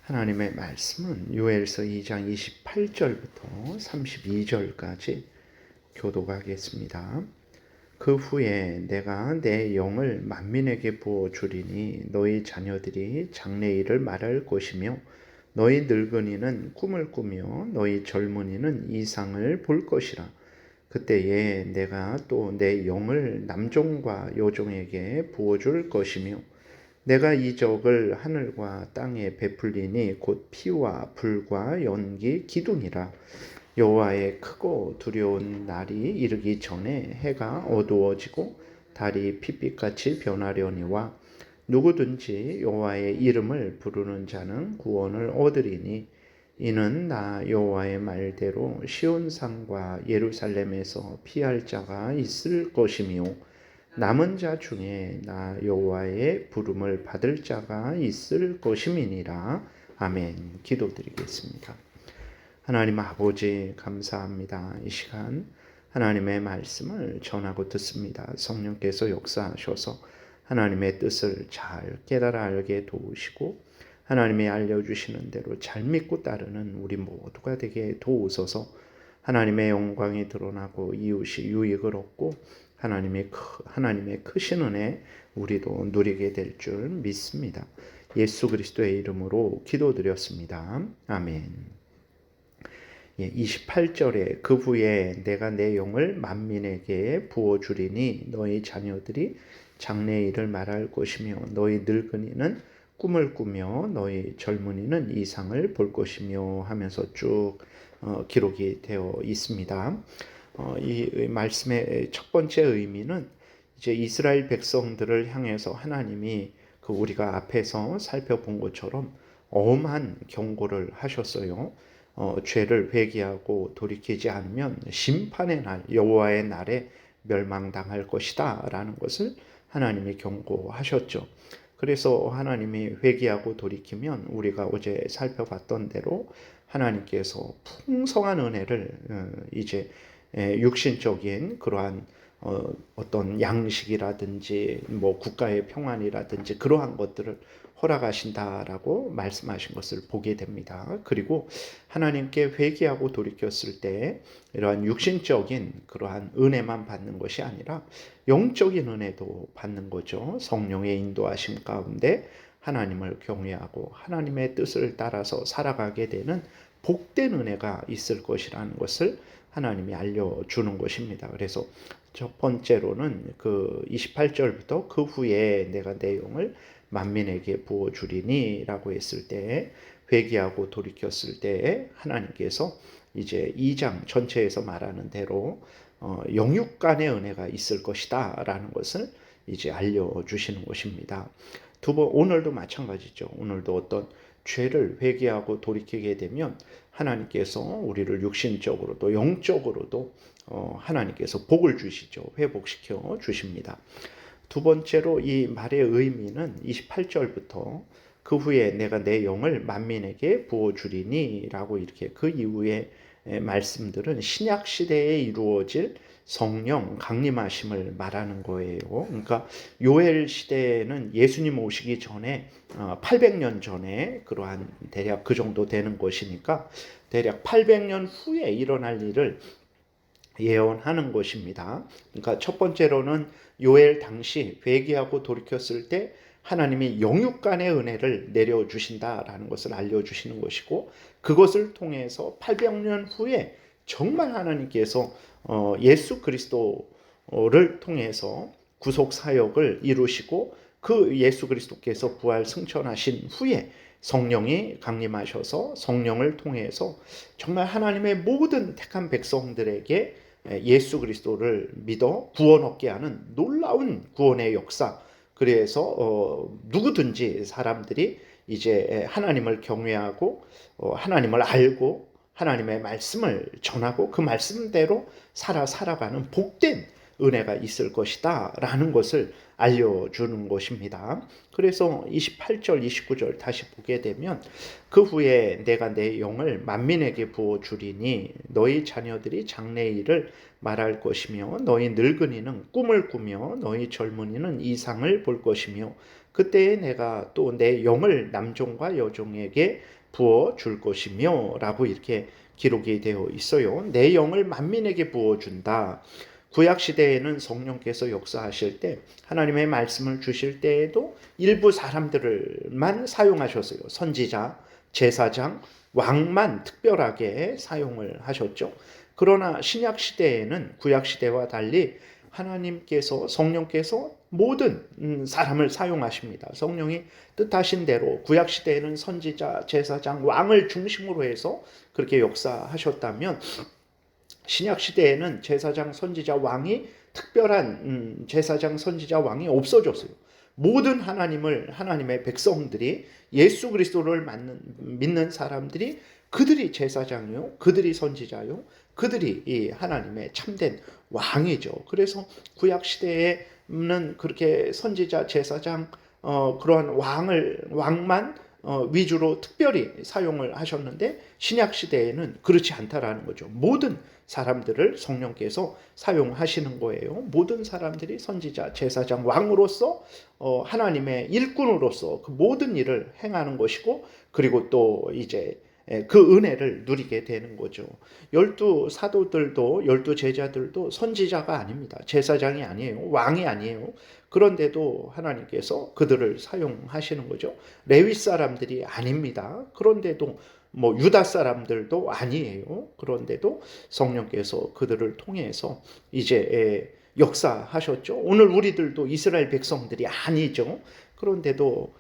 하나님의 말씀은 요엘서 2장 28절부터 32절까지 교독하겠습니다. 그 후에 내가 내 영을 만민에게 부어 주리니 너희 자녀들이 장래일을 말할 것이며 너희 늙은이는 꿈을 꾸며 너희 젊은이는 이상을 볼 것이라. 그때에 내가 또 내 영을 남종과 여종에게 부어줄 것이며 내가 이 적을 하늘과 땅에 베풀리니 곧 피와 불과 연기 기둥이라. 여호와의 크고 두려운 날이 이르기 전에 해가 어두워지고 달이 핏빛같이 변하려니와 누구든지 여호와의 이름을 부르는 자는 구원을 얻으리니 이는 나 여호와의 말대로 시온산과 예루살렘에서 피할 자가 있을 것이며 남은 자 중에 나 여호와의 부름을 받을 자가 있을 것임이니라. 아멘. 기도드리겠습니다. 하나님 아버지 감사합니다. 이 시간 하나님의 말씀을 전하고 듣습니다. 성령께서 역사하셔서 하나님의 뜻을 잘 깨달아 알게 도우시고 하나님이 알려주시는 대로 잘 믿고 따르는 우리 모두가 되게 도우소서. 하나님의 영광이 드러나고 이웃이 유익을 얻고 하나님의 크신 은혜 우리도 누리게 될 줄 믿습니다. 예수 그리스도의 이름으로 기도드렸습니다. 아멘. 28절에 그 후에 내가 내 영을 만민에게 부어주리니 너희 자녀들이 장래일을 말할 것이며 너희 늙은이는 꿈을 꾸며 너희 젊은이는 이상을 볼 것이며 하면서 쭉 기록이 되어 있습니다. 이 말씀의 첫 번째 의미는 이제 이스라엘 백성들을 향해서 하나님이 우리가 앞에서 살펴본 것처럼 엄한 경고를 하셨어요. 죄를 회개하고 돌이키지 않으면 심판의 날, 여호와의 날에 멸망당할 것이다 라는 것을 하나님이 경고하셨죠. 그래서 하나님이 회개하고 돌이키면 우리가 어제 살펴봤던 대로 하나님께서 풍성한 은혜를 이제 육신적인 그러한 어떤 양식이라든지 국가의 평안이라든지 그러한 것들을 허락하신다라고 말씀하신 것을 보게 됩니다. 그리고 하나님께 회개하고 돌이켰을 때 이러한 육신적인 그러한 은혜만 받는 것이 아니라 영적인 은혜도 받는 거죠. 성령의 인도하심 가운데 하나님을 경외하고 하나님의 뜻을 따라서 살아가게 되는 복된 은혜가 있을 것이라는 것을 하나님이 알려주는 것입니다. 그래서 첫 번째로는 28절부터 그 후에 내가 내 영을 만민에게 부어주리니 라고 했을 때 회개하고 돌이켰을 때 하나님께서 이제 2장 전체에서 말하는 대로 영육 간의 은혜가 있을 것이다 라는 것을 이제 알려주시는 것입니다. 오늘도 마찬가지죠. 오늘도 어떤 죄를 회개하고 돌이키게 되면 하나님께서 우리를 육신적으로도 영적으로도 하나님께서 복을 주시죠. 회복시켜 주십니다. 두 번째로 이 말의 의미는 28절부터 그 후에 내가 내 영을 만민에게 부어주리니 라고 이렇게 그 이후에 말씀들은 신약 시대에 이루어질 성령 강림하심을 말하는 거예요. 그러니까 요엘 시대는 예수님 오시기 전에 800년 전에 그러한 대략 그 정도 되는 것이니까 대략 800년 후에 일어날 일을 예언하는 것입니다. 그러니까 첫 번째로는 요엘 당시 회개하고 돌이켰을 때 하나님이 영육간의 은혜를 내려주신다라는 것을 알려주시는 것이고 그것을 통해서 800년 후에 정말 하나님께서 예수 그리스도를 통해서 구속 사역을 이루시고 그 예수 그리스도께서 부활 승천하신 후에 성령이 강림하셔서 성령을 통해서 정말 하나님의 모든 택한 백성들에게 예수 그리스도를 믿어 구원 얻게 하는 놀라운 구원의 역사. 그래서 누구든지 사람들이 이제 하나님을 경외하고 하나님을 알고 하나님의 말씀을 전하고 그 말씀대로 살아가는 복된 은혜가 있을 것이다 라는 것을 알려주는 것입니다. 그래서 28절 29절 다시 보게 되면 그 후에 내가 내 영을 만민에게 부어주리니 너희 자녀들이 장래일을 말할 것이며 너희 늙은이는 꿈을 꾸며 너희 젊은이는 이상을 볼 것이며 그때에 내가 또 내 영을 남종과 여종에게 부어 줄 것이며 라고 이렇게 기록이 되어 있어요. 내 영을 만민에게 부어준다. 구약시대에는 성령께서 역사하실 때 하나님의 말씀을 주실 때에도 일부 사람들만 사용하셨어요. 선지자, 제사장, 왕만 특별하게 사용을 하셨죠. 그러나 신약시대에는 구약시대와 달리 하나님께서 성령께서 모든 사람을 사용하십니다. 성령이 뜻하신 대로 구약시대에는 선지자, 제사장, 왕을 중심으로 해서 그렇게 역사하셨다면 신약시대에는 제사장, 선지자, 왕이 특별한 제사장, 선지자, 왕이 없어졌어요. 모든 하나님의 백성들이 예수 그리스도를 믿는 사람들이 그들이 제사장이요, 그들이 선지자요, 그들이 이 하나님의 참된 왕이죠. 그래서 구약 시대에는 그렇게 선지자, 제사장, 그러한 왕만 위주로 특별히 사용을 하셨는데 신약 시대에는 그렇지 않다라는 거죠. 모든 사람들을 성령께서 사용하시는 거예요. 모든 사람들이 선지자, 제사장, 왕으로서 하나님의 일꾼으로서 그 모든 일을 행하는 것이고, 그리고 또 이제 그 은혜를 누리게 되는 거죠. 12사도들도 12제자들도 선지자가 아닙니다. 제사장이 아니에요. 왕이 아니에요. 그런데도 하나님께서 그들을 사용하시는 거죠. 레위 사람들이 아닙니다. 그런데도 유다 사람들도 아니에요. 그런데도 성령께서 그들을 통해서 이제 역사하셨죠. 오늘 우리들도 이스라엘 백성들이 아니죠. 그런데도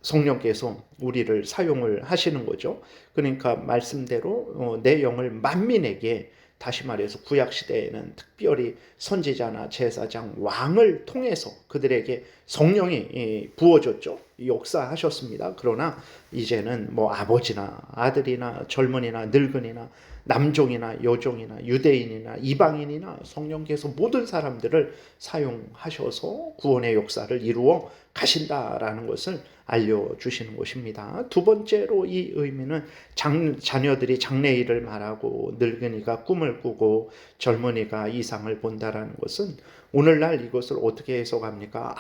성령께서 우리를 사용을 하시는 거죠. 그러니까 말씀대로 내 영을 만민에게, 다시 말해서 구약시대에는 특별히 선지자나 제사장, 왕을 통해서 그들에게 성령이 부어졌죠. 역사하셨습니다. 그러나 이제는 아버지나 아들이나 젊은이나 늙은이나 남종이나 여종이나 유대인이나 이방인이나 성령께서 모든 사람들을 사용하셔서 구원의 역사를 이루어 가신다라는 것을 알려주시는 것입니다. 두 번째로 이 의미는 자녀들이 장래일을 말하고 늙은이가 꿈을 꾸고 젊은이가 이상을 본다라는 것은 오늘날 이것을 어떻게 해석합니까?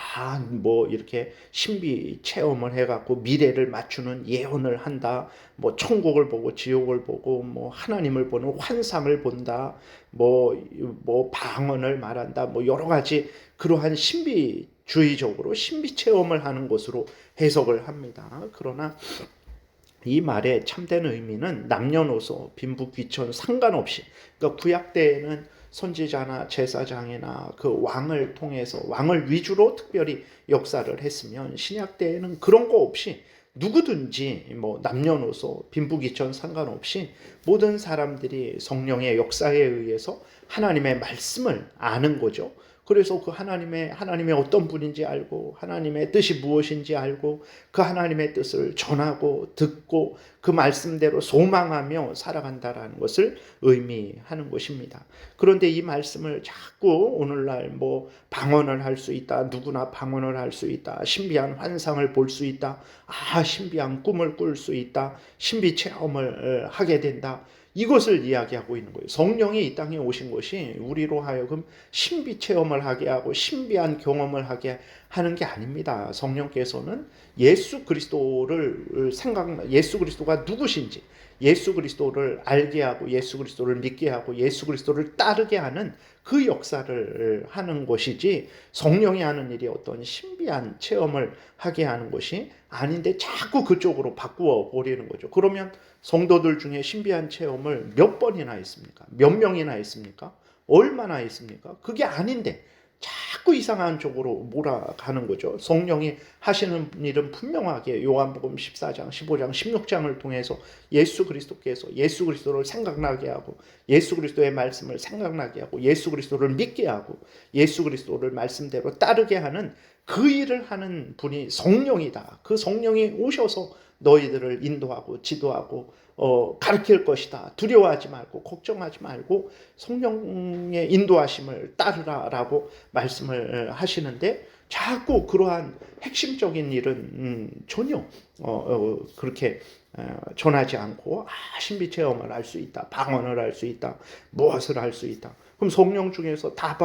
이렇게 신비 체험을 해갖고 미래를 맞추는 예언을 한다. 천국을 보고 지옥을 보고 하나님을 보는 환상을 본다. 방언을 말한다. 여러 가지 그러한 신비주의적으로 신비 체험을 하는 것으로 해석을 합니다. 그러나 이 말의 참된 의미는 남녀노소, 빈부, 귀천 상관없이, 그러니까 구약 때에는 선지자나 제사장이나 그 왕을 통해서 왕을 위주로 특별히 역사를 했으면 신약 때에는 그런 거 없이 누구든지 남녀노소, 빈부, 귀천 상관없이 모든 사람들이 성령의 역사에 의해서 하나님의 말씀을 아는 거죠. 그래서 그 하나님의 어떤 분인지 알고 하나님의 뜻이 무엇인지 알고 그 하나님의 뜻을 전하고 듣고 그 말씀대로 소망하며 살아간다라는 것을 의미하는 것입니다. 그런데 이 말씀을 자꾸 오늘날 방언을 할 수 있다, 누구나 방언을 할 수 있다, 신비한 환상을 볼 수 있다, 신비한 꿈을 꿀 수 있다, 신비 체험을 하게 된다, 이것을 이야기하고 있는 거예요. 성령이 이 땅에 오신 것이 우리로 하여금 신비 체험을 하게 하고 신비한 경험을 하게 하는 게 아닙니다. 성령께서는 예수 그리스도가 누구신지, 예수 그리스도를 알게 하고 예수 그리스도를 믿게 하고 예수 그리스도를 따르게 하는 그 역사를 하는 것이지, 성령이 하는 일이 어떤 신비한 체험을 하게 하는 것이 아닌데 자꾸 그쪽으로 바꾸어 버리는 거죠. 그러면 성도들 중에 신비한 체험을 몇 번이나 했습니까? 몇 명이나 했습니까? 얼마나 했습니까? 그게 아닌데 자꾸 이상한 쪽으로 몰아가는 거죠. 성령이 하시는 일은 분명하게 요한복음 14장, 15장, 16장을 통해서 예수 그리스도께서 예수 그리스도를 생각나게 하고 예수 그리스도의 말씀을 생각나게 하고 예수 그리스도를 믿게 하고 예수 그리스도를 말씀대로 따르게 하는 그 일을 하는 분이 성령이다. 그 성령이 오셔서 너희들을 인도하고 지도하고 가르칠 것이다. 두려워하지 말고 걱정하지 말고 성령의 인도하심을 따르라라고 말씀을 하시는데, 자꾸 그러한 핵심적인 일은 전혀 그렇게 전하지 않고 신비 체험을 할 수 있다, 방언을 할 수 있다, 무엇을 할 수 있다. 그럼 성령 중에서 다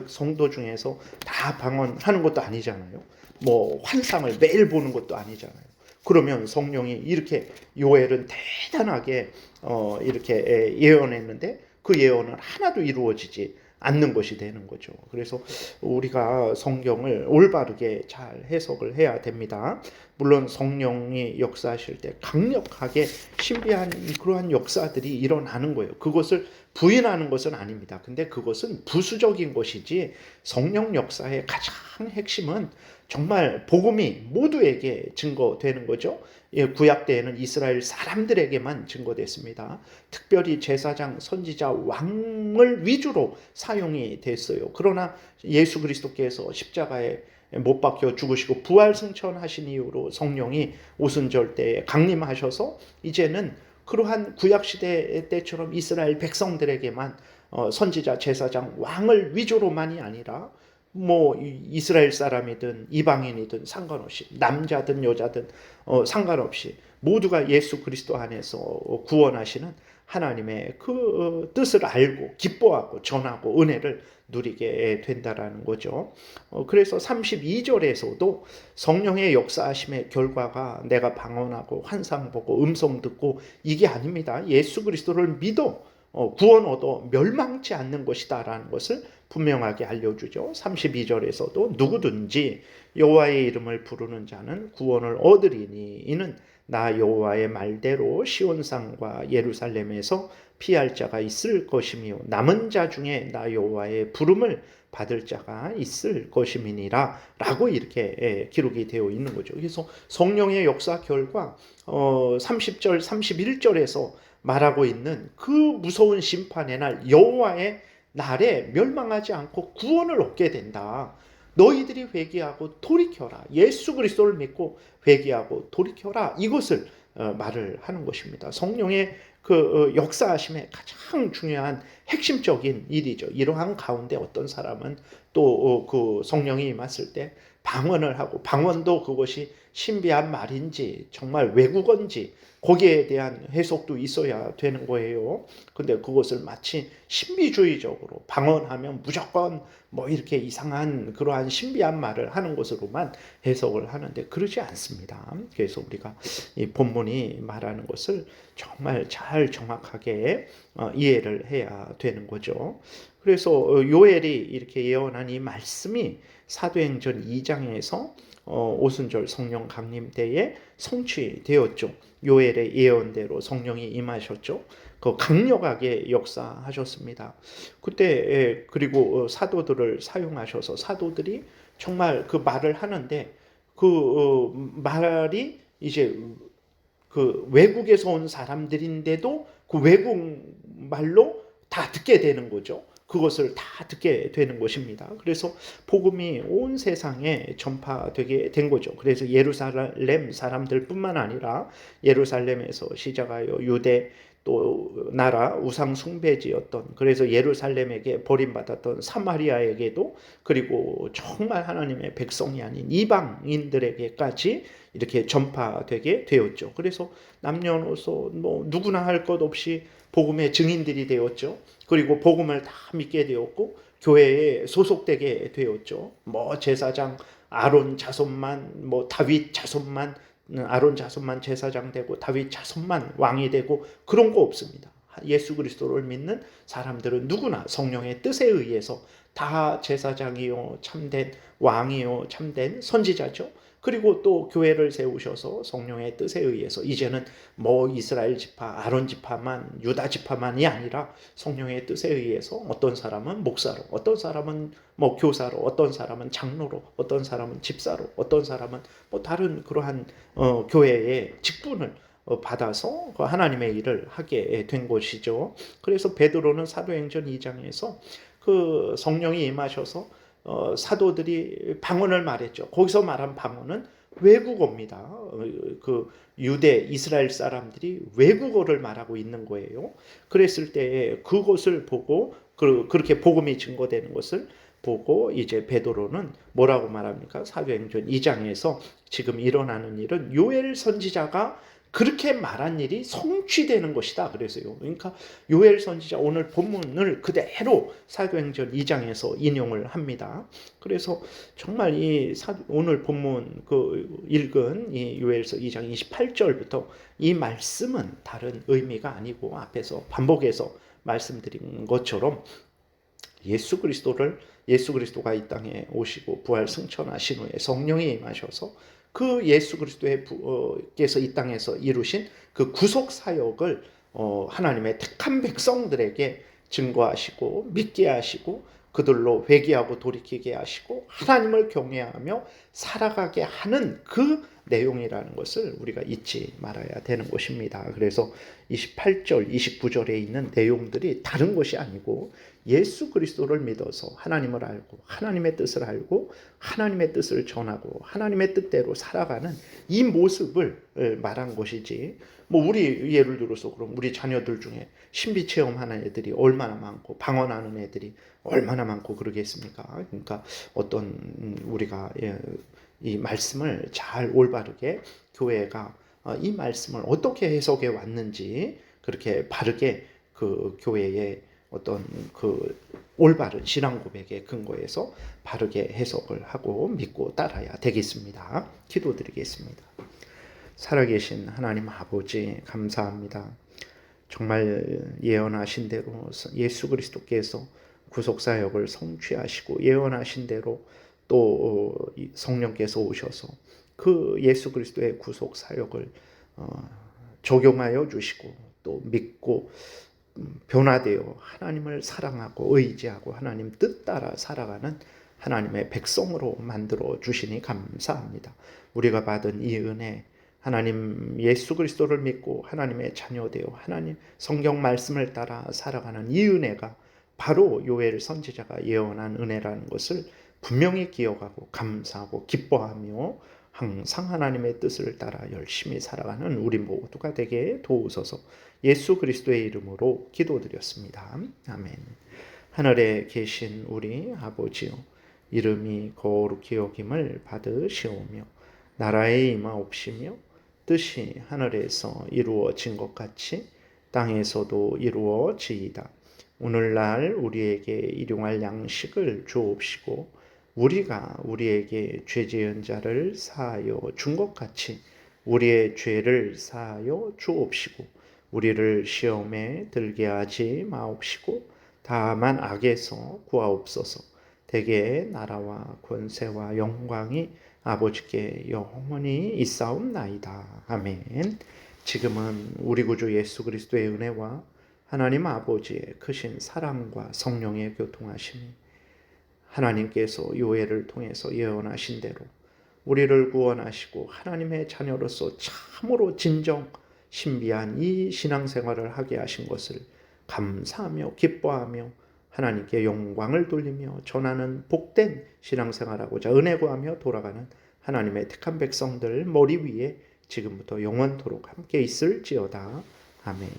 성도 중에서 다 방언하는 것도 아니잖아요. 뭐 환상을 매일 보는 것도 아니잖아요. 그러면 성령이 이렇게 요엘은 대단하게 이렇게 예언했는데 그 예언은 하나도 이루어지지 않는 것이 되는 거죠. 그래서 우리가 성경을 올바르게 잘 해석을 해야 됩니다. 물론 성령이 역사하실 때 강력하게 신비한 그러한 역사들이 일어나는 거예요. 그것을 부인하는 것은 아닙니다. 근데 그것은 부수적인 것이지 성령 역사의 가장 핵심은 정말 복음이 모두에게 증거되는 거죠. 구약 때에는 이스라엘 사람들에게만 증거됐습니다. 특별히 제사장, 선지자, 왕을 위주로 사용이 됐어요. 그러나 예수 그리스도께서 십자가에 못 박혀 죽으시고 부활 승천하신 이후로 성령이 오순절 때에 강림하셔서 이제는 그러한 구약시대 때처럼 이스라엘 백성들에게만 선지자, 제사장, 왕을 위주로만이 아니라 뭐 이스라엘 사람이든 이방인이든 상관없이 남자든 여자든 상관없이 모두가 예수 그리스도 안에서 구원하시는 하나님의 그 뜻을 알고 기뻐하고 전하고 은혜를 누리게 된다라는 거죠. 그래서 32절에서도 성령의 역사하심의 결과가 내가 방언하고 환상 보고 음성 듣고 이게 아닙니다. 예수 그리스도를 믿어 구원 얻어 멸망치 않는 것이다라는 것을 분명하게 알려주죠. 32절에서도 누구든지 여호와의 이름을 부르는 자는 구원을 얻으리니 이는 나 여호와의 말대로 시온산과 예루살렘에서 피할 자가 있을 것이며 남은 자 중에 나 여호와의 부름을 받을 자가 있을 것임이니라 라고 이렇게 기록이 되어 있는 거죠. 그래서 성령의 역사 결과 30절 31절에서 말하고 있는 그 무서운 심판의 날 여호와의 날에 멸망하지 않고 구원을 얻게 된다. 너희들이 회개하고 돌이켜라. 예수 그리스도를 믿고 회개하고 돌이켜라. 이것을 말을 하는 것입니다. 성령의 그 역사하심의 가장 중요한 핵심적인 일이죠. 이러한 가운데 어떤 사람은 또 그 성령이 임했을 때 방언을 하고 방언도 그것이 신비한 말인지 정말 외국어인지 거기에 대한 해석도 있어야 되는 거예요. 근데 그것을 마치 신비주의적으로 방언하면 무조건 뭐 이렇게 이상한 그러한 신비한 말을 하는 것으로만 해석을 하는데 그러지 않습니다. 그래서 우리가 이 본문이 말하는 것을 정말 잘 정확하게 이해를 해야 되는 거죠. 그래서 요엘이 이렇게 예언한 이 말씀이 사도행전 2장에서 오순절 성령 강림 때에 성취되었죠. 요엘의 예언대로 성령이 임하셨죠. 그 강력하게 역사하셨습니다. 그때 그리고 사도들을 사용하셔서 사도들이 정말 그 말을 하는데 그 말이 이제 그 외국에서 온 사람들인데도 그 외국 말로 다 듣게 되는 거죠. 그것을 다 듣게 되는 것입니다. 그래서 복음이 온 세상에 전파되게 된 거죠. 그래서 예루살렘 사람들뿐만 아니라 예루살렘에서 시작하여 유대 또 나라 우상 숭배지였던 그래서 예루살렘에게 버림받았던 사마리아에게도 그리고 정말 하나님의 백성이 아닌 이방인들에게까지 이렇게 전파되게 되었죠. 그래서 남녀노소 뭐 누구나 할 것 없이 복음의 증인들이 되었죠. 그리고 복음을 다 믿게 되었고 교회에 소속되게 되었죠. 뭐 제사장 아론 자손만 뭐 다윗 자손만 아론 자손만 제사장 되고 다윗 자손만 왕이 되고 그런 거 없습니다. 예수 그리스도를 믿는 사람들은 누구나 성령의 뜻에 의해서 다 제사장이요 참된 왕이요 참된 선지자죠. 그리고 또 교회를 세우셔서 성령의 뜻에 의해서 이제는 뭐 이스라엘 지파, 아론 지파만, 유다 지파만이 아니라 성령의 뜻에 의해서 어떤 사람은 목사로, 어떤 사람은 뭐 교사로, 어떤 사람은 장로로, 어떤 사람은 집사로, 어떤 사람은 뭐 다른 그러한 교회의 직분을 받아서 하나님의 일을 하게 된 것이죠. 그래서 베드로는 사도행전 2장에서 그 성령이 임하셔서 사도들이 방언을 말했죠. 거기서 말한 방언은 외국어입니다. 그 유대 이스라엘 사람들이 외국어를 말하고 있는 거예요. 그랬을 때 그것을 보고 그렇게 복음이 증거되는 것을 보고 이제 베드로는 뭐라고 말합니까? 사도행전 2장에서 지금 일어나는 일은 요엘 선지자가 그렇게 말한 일이 성취되는 것이다. 그래서요. 그러니까 요엘 선지자 오늘 본문을 그대로 사도행전 2장에서 인용을 합니다. 그래서 정말 오늘 본문 읽은 이 요엘서 2장 28절부터 이 말씀은 다른 의미가 아니고 앞에서 반복해서 말씀드린 것처럼 예수 그리스도가 이 땅에 오시고 부활 승천하신 후에 성령이 임하셔서 그 예수 그리스도께서 이 땅에서 이루신 그 구속 사역을 하나님의 택한 백성들에게 증거하시고 믿게 하시고 그들로 회개하고 돌이키게 하시고 하나님을 경외하며 살아가게 하는 그 내용이라는 것을 우리가 잊지 말아야 되는 것입니다. 그래서 28절, 29절에 있는 내용들이 다른 것이 아니고 예수 그리스도를 믿어서 하나님을 알고 하나님의 뜻을 알고 하나님의 뜻을 전하고 하나님의 뜻대로 살아가는 이 모습을 말한 것이지, 우리 예를 들어서 그럼 우리 자녀들 중에 신비 체험하는 애들이 얼마나 많고 방언하는 애들이 얼마나 많고 그러겠습니까? 그러니까 우리가 이 말씀을 잘 올바르게 교회가 이 말씀을 어떻게 해석해 왔는지 그렇게 바르게 그 교회의 올바른 신앙 고백의 근거에서 바르게 해석을 하고 믿고 따라야 되겠습니다. 기도드리겠습니다. 살아계신 하나님 아버지 감사합니다. 정말 예언하신 대로 예수 그리스도께서 구속사역을 성취하시고 예언하신 대로 또 성령께서 오셔서 그 예수 그리스도의 구속사역을 적용하여 주시고 또 믿고 변화되어 하나님을 사랑하고 의지하고 하나님 뜻 따라 살아가는 하나님의 백성으로 만들어 주시니 감사합니다. 우리가 받은 이 은혜, 하나님 예수 그리스도를 믿고 하나님의 자녀되어 하나님 성경 말씀을 따라 살아가는 이 은혜가 바로 요엘 선지자가 예언한 은혜라는 것을 분명히 기억하고 감사하고 기뻐하며 항상 하나님의 뜻을 따라 열심히 살아가는 우리 모두가 되게 도우소서. 예수 그리스도의 이름으로 기도드렸습니다. 아멘. 하늘에 계신 우리 아버지요, 이름이 거룩히 여김을 받으시오며 나라의 임하옵시며 뜻이 하늘에서 이루어진 것 같이 땅에서도 이루어지이다. 오늘날 우리에게 일용할 양식을 주옵시고 우리가 우리에게 죄 지은 자를 사하여 준 것 같이 우리의 죄를 사하여 주옵시고 우리를 시험에 들게 하지 마옵시고 다만 악에서 구하옵소서. 대개 나라와 권세와 영광이 아버지께 영원히 있사옵나이다. 아멘. 지금은 우리 구주 예수 그리스도의 은혜와 하나님 아버지의 크신 사랑과 성령의 교통하심이 하나님께서 요엘을 통해서 예언하신 대로 우리를 구원하시고 하나님의 자녀로서 참으로 진정 신비한 이 신앙생활을 하게 하신 것을 감사하며 기뻐하며 하나님께 영광을 돌리며 전하는 복된 신앙생활하고자 은혜 구하며 돌아가는 하나님의 택한 백성들 머리 위에 지금부터 영원토록 함께 있을지어다. 아멘.